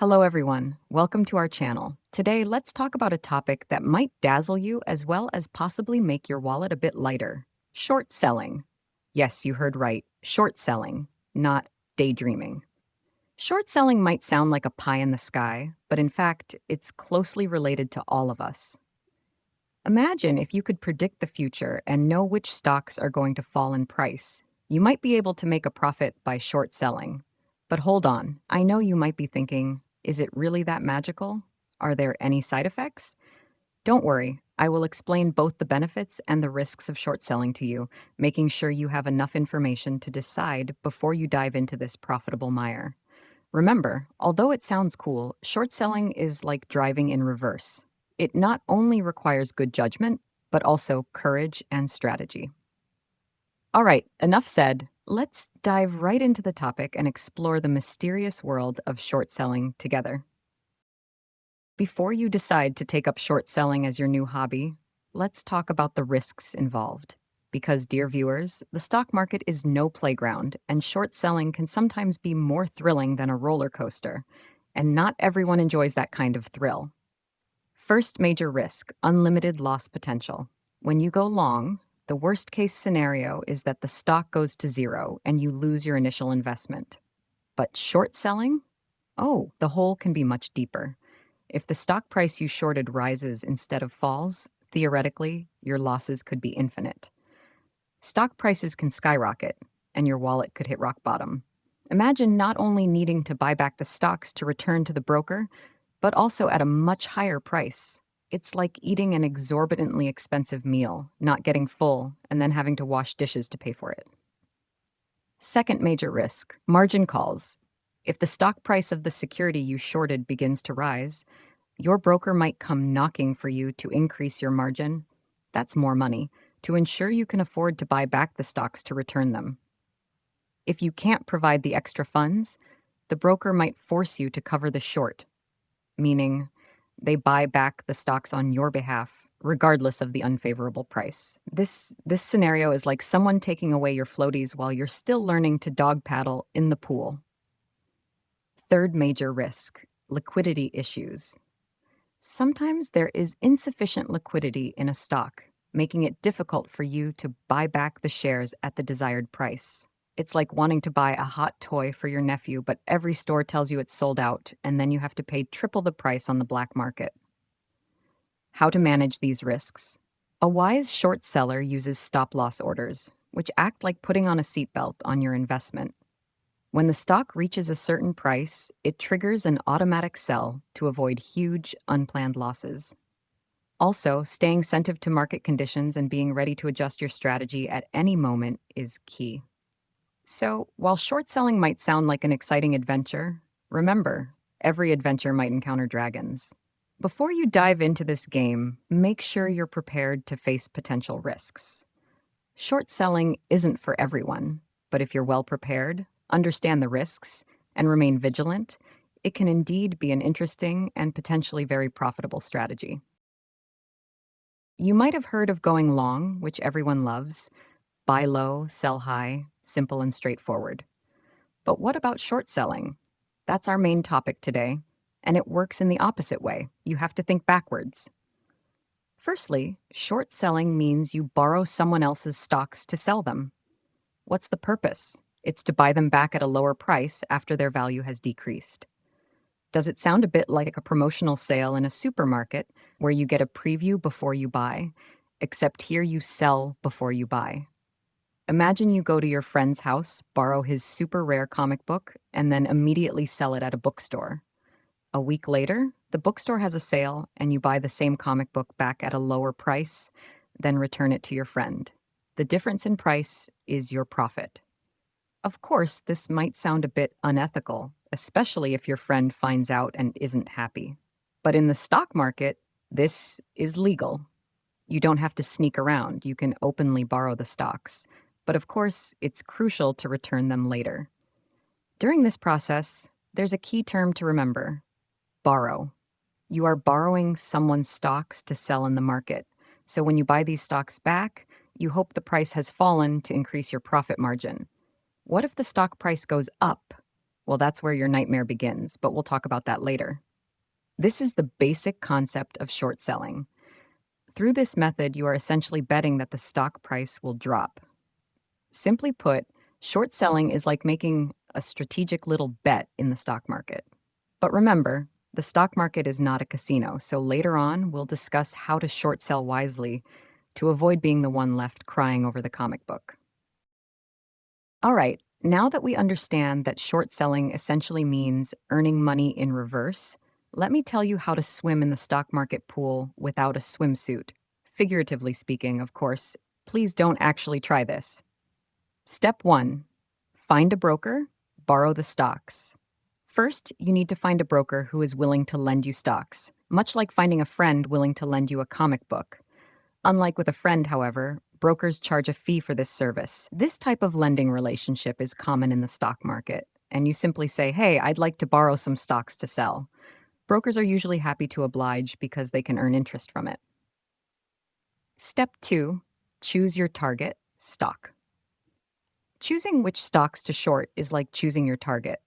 Hello, everyone. Welcome to our channel. Today, let's talk about a topic that might dazzle you as well as possibly make your wallet a bit lighter. Short selling. Yes, you heard right. Short selling, not daydreaming. Short selling might sound like a pie in the sky, but in fact, it's closely related to all of us. Imagine if you could predict the future and know which stocks are going to fall in price. You might be able to make a profit by short selling. But hold on, I know you might be thinking, is it really that magical? Are there any side effects? Don't worry, I will explain both the benefits and the risks of short selling to you, making sure you have enough information to decide before you dive into this profitable mire. Remember, although it sounds cool, short selling is like driving in reverse. It not only requires good judgment, but also courage and strategy. All right, enough said. Let's dive right into the topic and explore the mysterious world of short selling together. Before you decide to take up short selling as your new hobby, let's talk about the risks involved. Because, dear viewers, the stock market is no playground, and short selling can sometimes be more thrilling than a roller coaster, and not everyone enjoys that kind of thrill. First major risk, unlimited loss potential. When you go long, the worst case scenario is that the stock goes to zero and you lose your initial investment. But short selling? Oh, the hole can be much deeper. If the stock price you shorted rises instead of falls, theoretically, your losses could be infinite. Stock prices can skyrocket, and your wallet could hit rock bottom. Imagine not only needing to buy back the stocks to return to the broker, but also at a much higher price. It's like eating an exorbitantly expensive meal, not getting full, and then having to wash dishes to pay for it. Second major risk, margin calls. If the stock price of the security you shorted begins to rise, your broker might come knocking for you to increase your margin. That's more money, to ensure you can afford to buy back the stocks to return them. If you can't provide the extra funds, the broker might force you to cover the short, meaning they buy back the stocks on your behalf, regardless of the unfavorable price. This scenario is like someone taking away your floaties while you're still learning to dog paddle in the pool. Third major risk, liquidity issues. Sometimes there is insufficient liquidity in a stock, making it difficult for you to buy back the shares at the desired price. It's like wanting to buy a hot toy for your nephew, but every store tells you it's sold out, and then you have to pay triple the price on the black market. How to manage these risks. A wise short seller uses stop-loss orders, which act like putting on a seatbelt on your investment. When the stock reaches a certain price, it triggers an automatic sell to avoid huge, unplanned losses. Also, staying sensitive to market conditions and being ready to adjust your strategy at any moment is key. So, while short selling might sound like an exciting adventure, remember, every adventure might encounter dragons. Before you dive into this game, make sure you're prepared to face potential risks. Short selling isn't for everyone, but if you're well prepared, understand the risks, and remain vigilant, it can indeed be an interesting and potentially very profitable strategy. You might have heard of going long, which everyone loves. Buy low, sell high, simple and straightforward. But what about short selling? That's our main topic today, and it works in the opposite way. You have to think backwards. Firstly, short selling means you borrow someone else's stocks to sell them. What's the purpose? It's to buy them back at a lower price after their value has decreased. Does it sound a bit like a promotional sale in a supermarket where you get a preview before you buy, except here you sell before you buy? Imagine you go to your friend's house, borrow his super rare comic book, and then immediately sell it at a bookstore. A week later, the bookstore has a sale and you buy the same comic book back at a lower price, then return it to your friend. The difference in price is your profit. Of course, this might sound a bit unethical, especially if your friend finds out and isn't happy. But in the stock market, this is legal. You don't have to sneak around. You can openly borrow the stocks. But of course, it's crucial to return them later. During this process, there's a key term to remember: borrow. You are borrowing someone's stocks to sell in the market. So when you buy these stocks back, you hope the price has fallen to increase your profit margin. What if the stock price goes up? Well, that's where your nightmare begins, but we'll talk about that later. This is the basic concept of short selling. Through this method, you are essentially betting that the stock price will drop. Simply put, short selling is like making a strategic little bet in the stock market. But remember, the stock market is not a casino, so later on we'll discuss how to short sell wisely to avoid being the one left crying over the comic book. All right, now that we understand that short selling essentially means earning money in reverse, let me tell you how to swim in the stock market pool without a swimsuit. Figuratively speaking, of course. Please don't actually try this. Step 1. Find a broker, borrow the stocks. First, you need to find a broker who is willing to lend you stocks, much like finding a friend willing to lend you a comic book. Unlike with a friend, however, brokers charge a fee for this service. This type of lending relationship is common in the stock market, and you simply say, "Hey, I'd like to borrow some stocks to sell." Brokers are usually happy to oblige because they can earn interest from it. Step 2. Choose your target stock. Choosing which stocks to short is like choosing your target.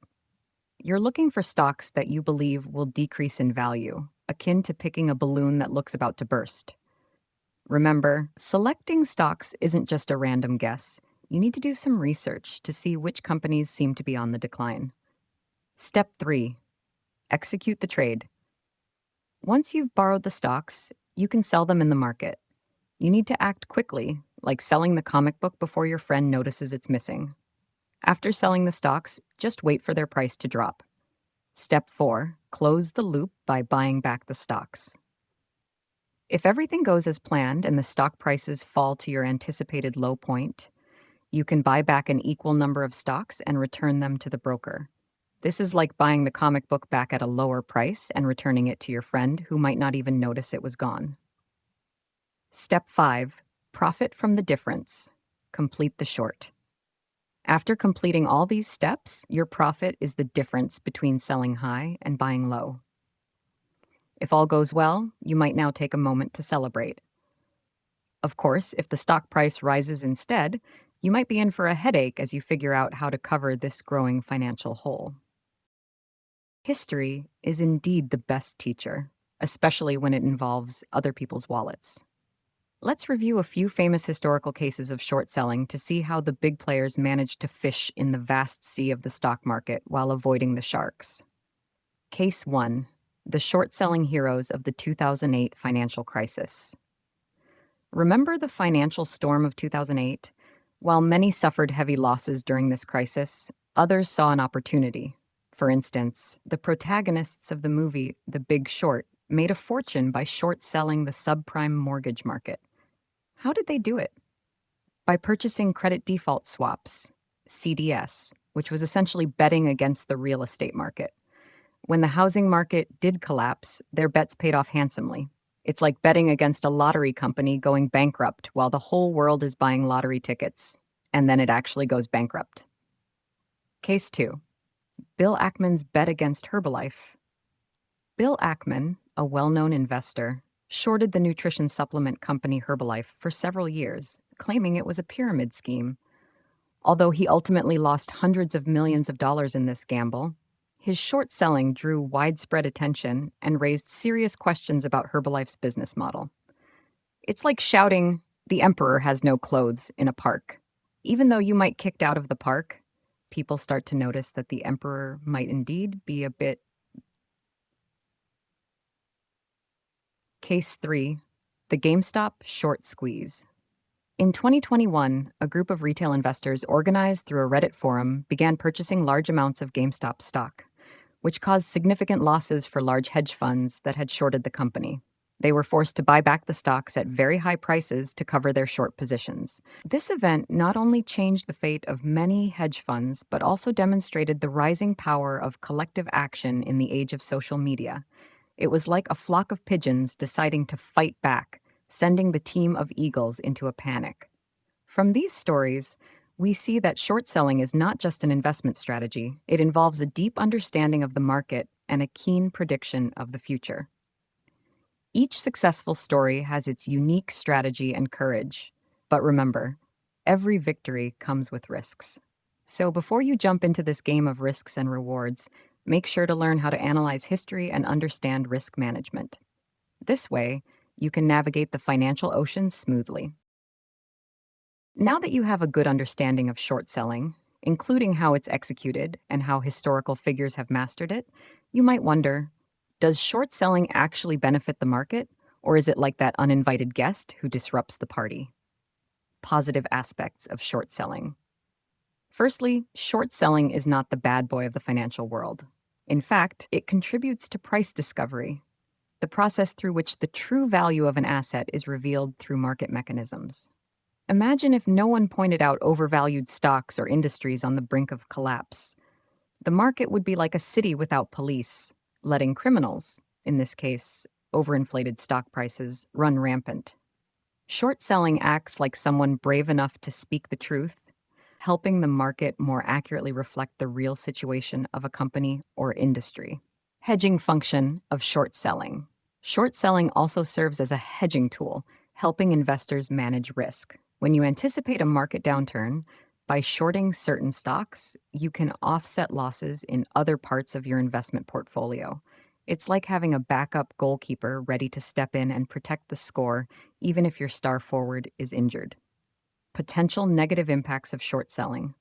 You're looking for stocks that you believe will decrease in value, akin to picking a balloon that looks about to burst. Remember, selecting stocks isn't just a random guess. You need to do some research to see which companies seem to be on the decline. Step 3. Execute the trade. Once you've borrowed the stocks, you can sell them in the market. You need to act quickly, like selling the comic book before your friend notices it's missing. After selling the stocks, just wait for their price to drop. Step 4. Close the loop by buying back the stocks. If everything goes as planned and the stock prices fall to your anticipated low point, you can buy back an equal number of stocks and return them to the broker. This is like buying the comic book back at a lower price and returning it to your friend who might not even notice it was gone. Step 5. Profit from the difference. Complete the short. After completing all these steps, your profit is the difference between selling high and buying low. If all goes well, you might now take a moment to celebrate. Of course, if the stock price rises instead, you might be in for a headache as you figure out how to cover this growing financial hole. History is indeed the best teacher, especially when it involves other people's wallets. Let's review a few famous historical cases of short selling to see how the big players managed to fish in the vast sea of the stock market while avoiding the sharks. Case 1. The short selling heroes of the 2008 financial crisis. Remember the financial storm of 2008? While many suffered heavy losses during this crisis, others saw an opportunity. For instance, the protagonists of the movie The Big Short made a fortune by short selling the subprime mortgage market. How did they do it? By purchasing credit default swaps, CDS, which was essentially betting against the real estate market. When the housing market did collapse, their bets paid off handsomely. It's like betting against a lottery company going bankrupt while the whole world is buying lottery tickets, and then it actually goes bankrupt. Case 2. Bill Ackman's bet against Herbalife. Bill Ackman, a well-known investor, shorted the nutrition supplement company Herbalife for several years, claiming it was a pyramid scheme. Although he ultimately lost hundreds of millions of dollars in this gamble, his short selling drew widespread attention and raised serious questions about Herbalife's business model. It's like shouting, "The emperor has no clothes," in a park. Even though you might kicked out of the park, people start to notice that the emperor might indeed be a bit. Case 3. The GameStop Short Squeeze. In 2021, a group of retail investors organized through a Reddit forum began purchasing large amounts of GameStop stock, which caused significant losses for large hedge funds that had shorted the company. They were forced to buy back the stocks at very high prices to cover their short positions. This event not only changed the fate of many hedge funds, but also demonstrated the rising power of collective action in the age of social media. It was like a flock of pigeons deciding to fight back, sending the team of eagles into a panic. From these stories, we see that short selling is not just an investment strategy. It involves a deep understanding of the market and a keen prediction of the future. Each successful story has its unique strategy and courage. But remember, every victory comes with risks. So before you jump into this game of risks and rewards, make sure to learn how to analyze history and understand risk management. This way, you can navigate the financial oceans smoothly. Now that you have a good understanding of short selling, including how it's executed and how historical figures have mastered it, you might wonder, does short selling actually benefit the market, or is it like that uninvited guest who disrupts the party? Positive aspects of short selling. Firstly, short selling is not the bad boy of the financial world. In fact, it contributes to price discovery, the process through which the true value of an asset is revealed through market mechanisms. Imagine if no one pointed out overvalued stocks or industries on the brink of collapse. The market would be like a city without police, letting criminals, in this case, overinflated stock prices, run rampant. Short selling acts like someone brave enough to speak the truth, helping the market more accurately reflect the real situation of a company or industry. Hedging function of short selling. Short selling also serves as a hedging tool, helping investors manage risk. When you anticipate a market downturn, by shorting certain stocks, you can offset losses in other parts of your investment portfolio. It's like having a backup goalkeeper ready to step in and protect the score, even if your star forward is injured. Potential negative impacts of short selling.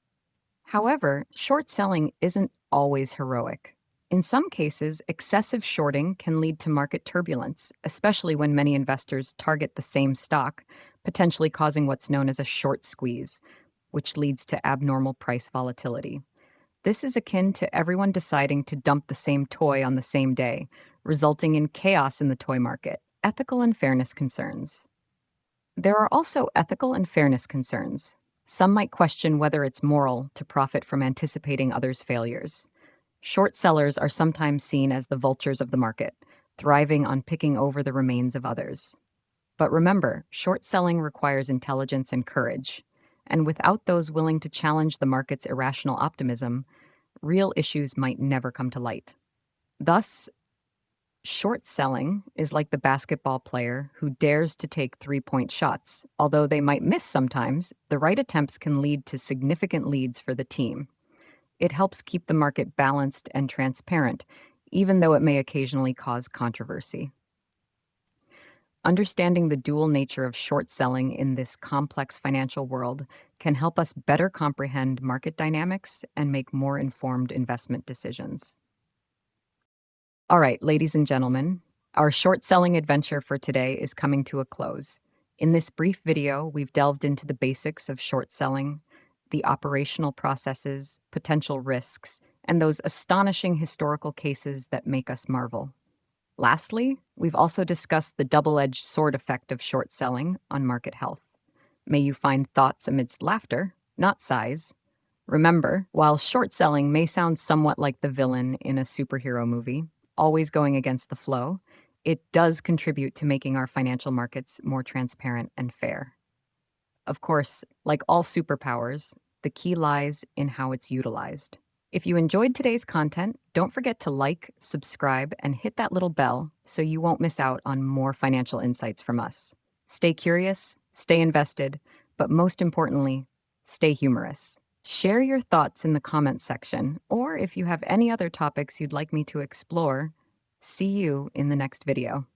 However, short selling isn't always heroic. In some cases, excessive shorting can lead to market turbulence, especially when many investors target the same stock, potentially causing what's known as a short squeeze, which leads to abnormal price volatility. This is akin to everyone deciding to dump the same toy on the same day, resulting in chaos in the toy market. Ethical and fairness concerns. There are also ethical and fairness concerns. Some might question whether it's moral to profit from anticipating others' failures. Short sellers are sometimes seen as the vultures of the market, thriving on picking over the remains of others. But remember, short selling requires intelligence and courage, and without those willing to challenge the market's irrational optimism, real issues might never come to light. Thus, short selling is like the basketball player who dares to take three-point shots. Although they might miss sometimes, the right attempts can lead to significant leads for the team. It helps keep the market balanced and transparent, even though it may occasionally cause controversy. Understanding the dual nature of short selling in this complex financial world can help us better comprehend market dynamics and make more informed investment decisions. All right, ladies and gentlemen, our short selling adventure for today is coming to a close. In this brief video, we've delved into the basics of short selling, the operational processes, potential risks, and those astonishing historical cases that make us marvel. Lastly, we've also discussed the double-edged sword effect of short selling on market health. May you find thoughts amidst laughter, not sighs. Remember, while short selling may sound somewhat like the villain in a superhero movie, always going against the flow, it does contribute to making our financial markets more transparent and fair. Of course, like all superpowers, the key lies in how it's utilized. If you enjoyed today's content, don't forget to like, subscribe, and hit that little bell so you won't miss out on more financial insights from us. Stay curious, stay invested, but most importantly, stay humorous. Share your thoughts in the comments section, or if you have any other topics you'd like me to explore, see you in the next video.